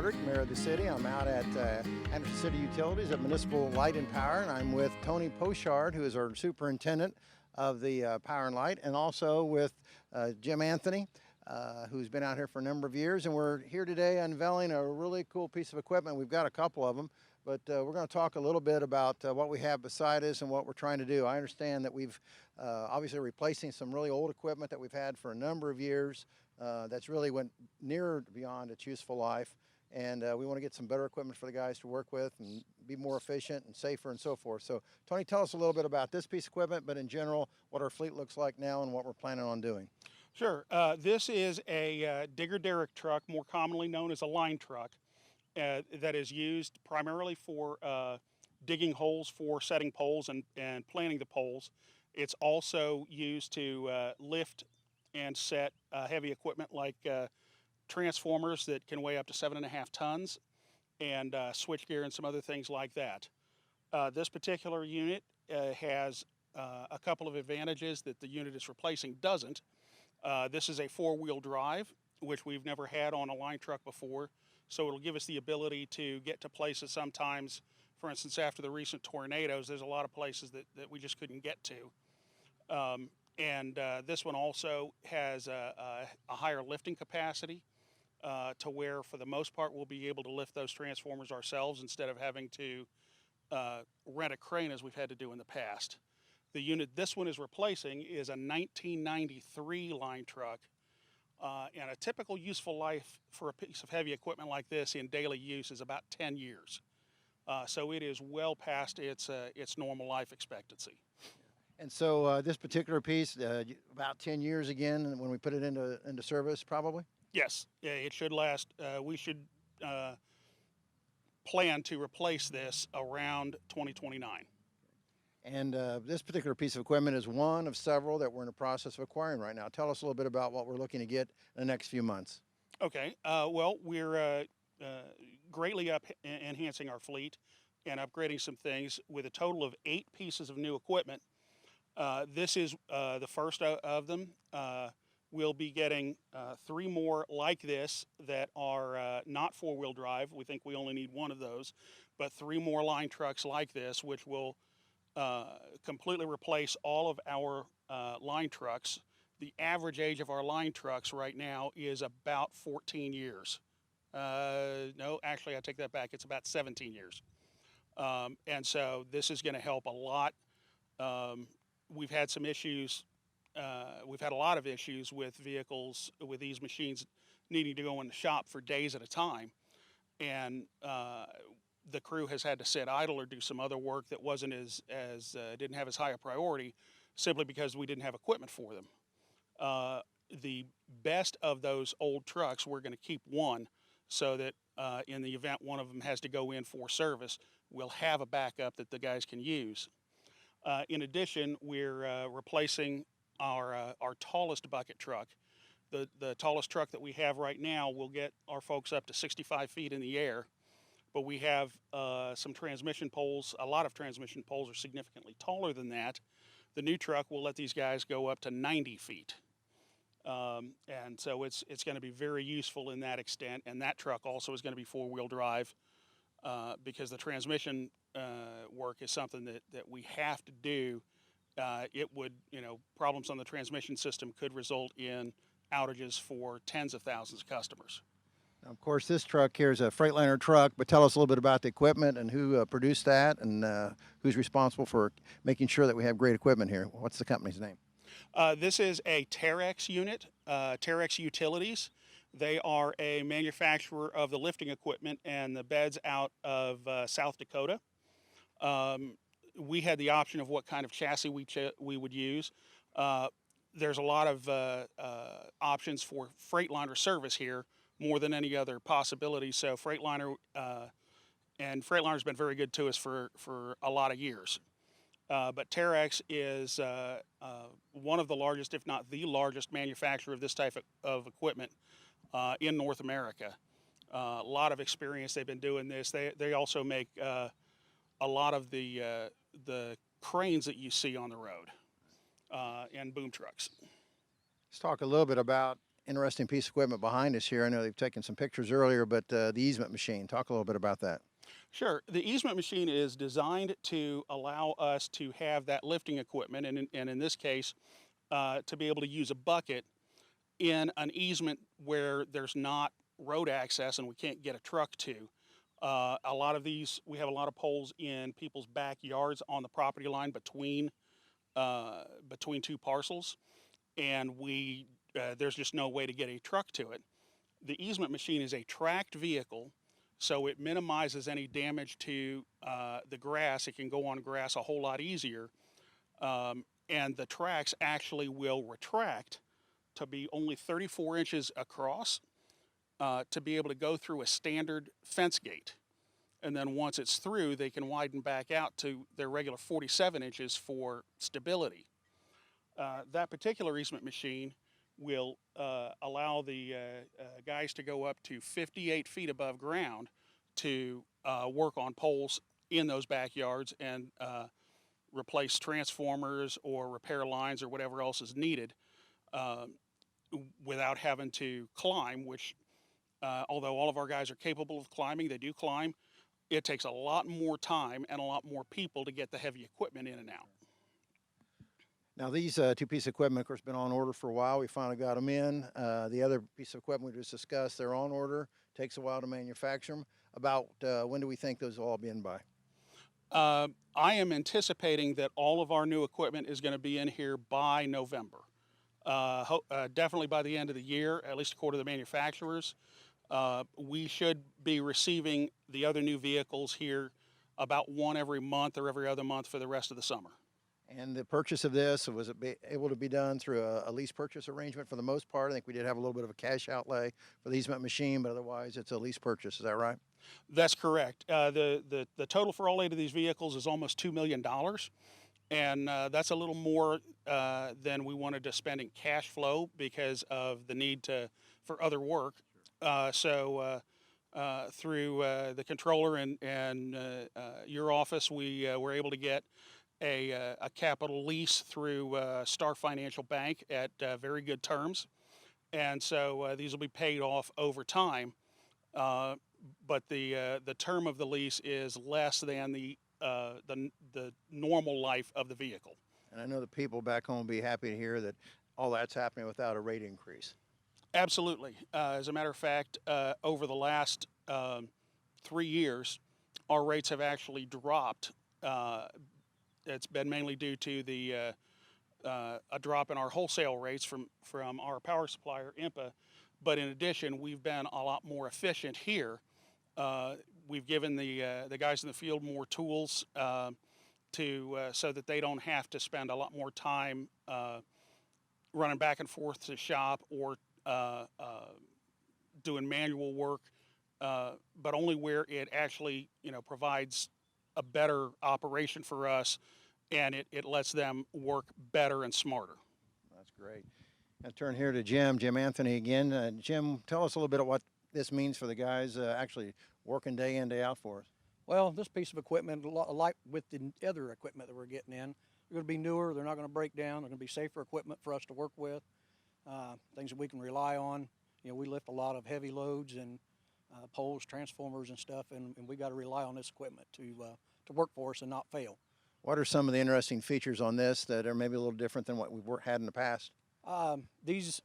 Broderick, Mayor of the City. I'm out at Anderson City Utilities at Municipal Light and Power, and I'm with Tony Pochard, who is our Superintendent of the Power and Light, and also with Jim Anthony, who's been out here for a number of years. And we're here today unveiling a really cool piece of equipment. We've got a couple of them, but we're going to talk a little bit about what we have beside us and what we're trying to do. I understand that we've obviously replacing some really old equipment that we've had for a number of years. That's really went near beyond its useful life, and we want to get some better equipment for the guys to work with and be more efficient and safer and so forth. So Tony, tell us a little bit about this piece of equipment, but in general, what our fleet looks like now and what we're planning on doing. Sure. This is a digger derrick truck, more commonly known as a line truck, that is used primarily for digging holes for setting poles and planting the poles. It's also used to lift and set heavy equipment like transformers that can weigh up to 7.5 tons, and switchgear and some other things like that. This particular unit has a couple of advantages that the unit it's replacing doesn't. This is a four-wheel drive, which we've never had on a line truck before, so it'll give us the ability to get to places sometimes. For instance, after the recent tornadoes, there's a lot of places that we just couldn't get to. This one also has a higher lifting capacity to where, for the most part, we'll be able to lift those transformers ourselves instead of having to rent a crane as we've had to do in the past. The unit this one is replacing is a 1993 line truck, and a typical useful life for a piece of heavy equipment like this in daily use is about 10 years. So it is well past its normal life expectancy. And so this particular piece, about 10 years again, when we put it into service, probably? Yes, it should last. We should plan to replace this around 2029. And this particular piece of equipment is one of several that we're in the process of acquiring right now. Tell us a little bit about what we're looking to get in the next few months. Okay, well, we're greatly enhancing our fleet and upgrading some things with a total of 8 pieces of new equipment. This is the first of them. We'll be getting 3 more like this that are not four-wheel drive. We think we only need one of those, but 3 more line trucks like this, which will completely replace all of our line trucks. The average age of our line trucks right now is about 14 years. No, actually, I take that back. It's about 17 years. And so this is going to help a lot. We've had some issues. We've had a lot of issues with vehicles, with these machines needing to go in the shop for days at a time. And the crew has had to sit idle or do some other work that wasn't didn't have as high a priority, simply because we didn't have equipment for them. The best of those old trucks, we're going to keep one, so that in the event one of them has to go in for service, we'll have a backup that the guys can use. In addition, we're replacing our tallest bucket truck. The tallest truck that we have right now will get our folks up to 65 feet in the air, but we have some transmission poles. A lot of transmission poles are significantly taller than that. The new truck will let these guys go up to 90 feet. And so it's going to be very useful in that extent, and that truck also is going to be four-wheel drive, because the transmission work is something that we have to do. It would, problems on the transmission system could result in outages for tens of thousands of customers. Now, of course, this truck here is a Freightliner truck, but tell us a little bit about the equipment and who produced that, and who's responsible for making sure that we have great equipment here. What's the company's name? This is a Terex unit, Terex Utilities. They are a manufacturer of the lifting equipment and the beds out of South Dakota. We had the option of what kind of chassis we would use. There's a lot of options for Freightliner service here, more than any other possibility. So Freightliner, and Freightliner's been very good to us for a lot of years. But Terex is one of the largest, if not the largest, manufacturer of this type of equipment in North America. A lot of experience. They've been doing this. They also make a lot of the cranes that you see on the road and boom trucks. Let's talk a little bit about interesting piece of equipment behind us here. I know they've taken some pictures earlier, but the easement machine. Talk a little bit about that. Sure. The easement machine is designed to allow us to have that lifting equipment, and in this case, to be able to use a bucket in an easement where there's not road access and we can't get a truck to. A lot of these, we have a lot of poles in people's backyards on the property line between two parcels, and there's just no way to get a truck to it. The easement machine is a tracked vehicle, so it minimizes any damage to the grass. It can go on grass a whole lot easier, and the tracks actually will retract to be only 34 inches across to be able to go through a standard fence gate. And then once it's through, they can widen back out to their regular 47 inches for stability. That particular easement machine will allow the guys to go up to 58 feet above ground to work on poles in those backyards and replace transformers or repair lines or whatever else is needed without having to climb, which although all of our guys are capable of climbing, they do climb. It takes a lot more time and a lot more people to get the heavy equipment in and out. Now, these two pieces of equipment, of course, been on order for a while. We finally got them in. The other piece of equipment we just discussed, they're on order. Takes a while to manufacture them. About when do we think those will all be in by? I am anticipating that all of our new equipment is going to be in here by November. Definitely by the end of the year, at least according to the manufacturers. We should be receiving the other new vehicles here about one every month or every other month for the rest of the summer. And the purchase of this, was it able to be done through a lease purchase arrangement for the most part? I think we did have a little bit of a cash outlay for the easement machine, but otherwise it's a lease purchase. Is that right? That's correct. The total for all 8 of these vehicles is almost $2 million. And that's a little more than we wanted to spend in cash flow because of the need for other work. So through the controller and your office, we were able to get a capital lease through Star Financial Bank at very good terms. And so these will be paid off over time. But the term of the lease is less than the normal life of the vehicle. And I know the people back home will be happy to hear that all that's happening without a rate increase. Absolutely. As a matter of fact, over the last 3 years, our rates have actually dropped. It's been mainly due to a drop in our wholesale rates from our power supplier, IMPA. But in addition, we've been a lot more efficient here. We've given the guys in the field more tools so that they don't have to spend a lot more time running back and forth to shop or doing manual work, but only where it actually provides a better operation for us, and it lets them work better and smarter. That's great. I turn here to Jim Anthony again. Jim, tell us a little bit of what this means for the guys actually working day in, day out for us. Well, this piece of equipment, like with the other equipment that we're getting in, they're going to be newer. They're not going to break down. They're going to be safer equipment for us to work with, things that we can rely on. We lift a lot of heavy loads and poles, transformers, and stuff, and we got to rely on this equipment to work for us and not fail. What are some of the interesting features on this that are maybe a little different than what we've had in the past? These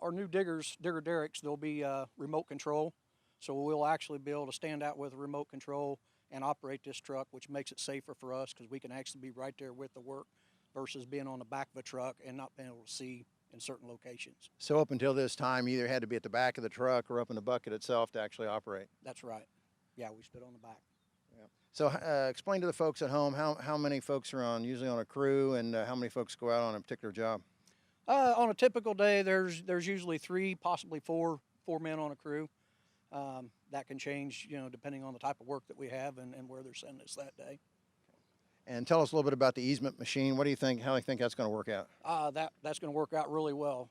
are new digger derricks. They'll be remote control, so we'll actually be able to stand out with a remote control and operate this truck, which makes it safer for us because we can actually be right there with the work versus being on the back of a truck and not being able to see in certain locations. So up until this time, you either had to be at the back of the truck or up in the bucket itself to actually operate. That's right. Yeah, we stood on the back. Yeah. So explain to the folks at home how many folks are usually on a crew, and how many folks go out on a particular job. On a typical day, there's usually 3, possibly 4 men on a crew. That can change, depending on the type of work that we have and where they're sending us that day. And tell us a little bit about the easement machine. What do you think? How do you think that's going to work out? That's going to work out really well.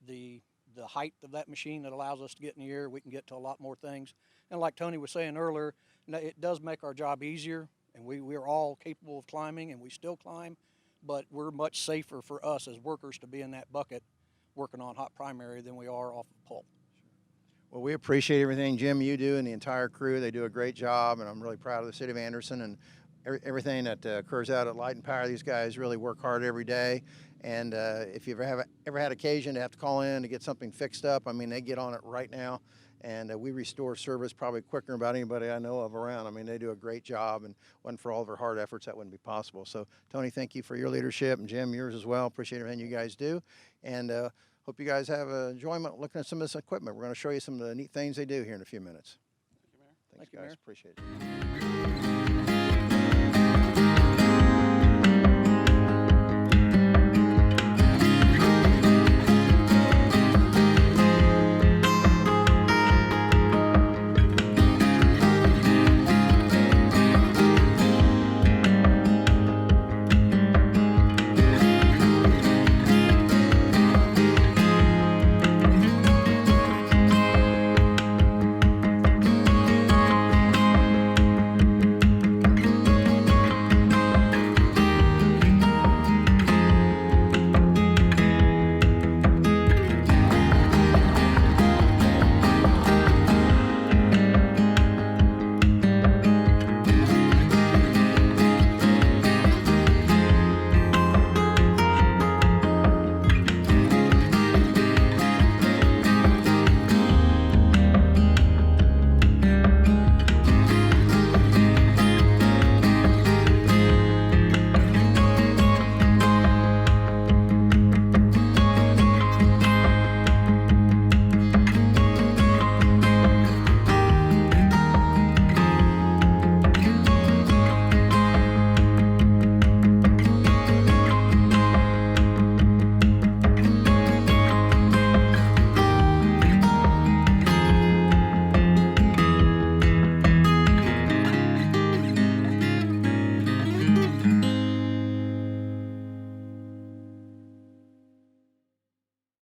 The height of that machine that allows us to get in the air, we can get to a lot more things. And like Tony was saying earlier, it does make our job easier. And we are all capable of climbing, and we still climb. But we're much safer for us as workers to be in that bucket working on hot primary than we are off of pulp. Well, we appreciate everything, Jim, you do, and the entire crew. They do a great job, and I'm really proud of the city of Anderson and everything that occurs out at Light and Power. These guys really work hard every day, and if you ever had occasion to have to call in to get something fixed up, I mean, they get on it right now, and we restore service probably quicker than about anybody I know of around. I mean, they do a great job, and wasn't for all of their hard efforts, that wouldn't be possible. So, Tony, thank you for your leadership, and Jim, yours as well. Appreciate everything you guys do, and hope you guys have enjoyment looking at some of this equipment. We're going to show you some of the neat things they do here in a few minutes. Thank you, Mayor. Thanks, Thank you, guys. Mayor. Appreciate it.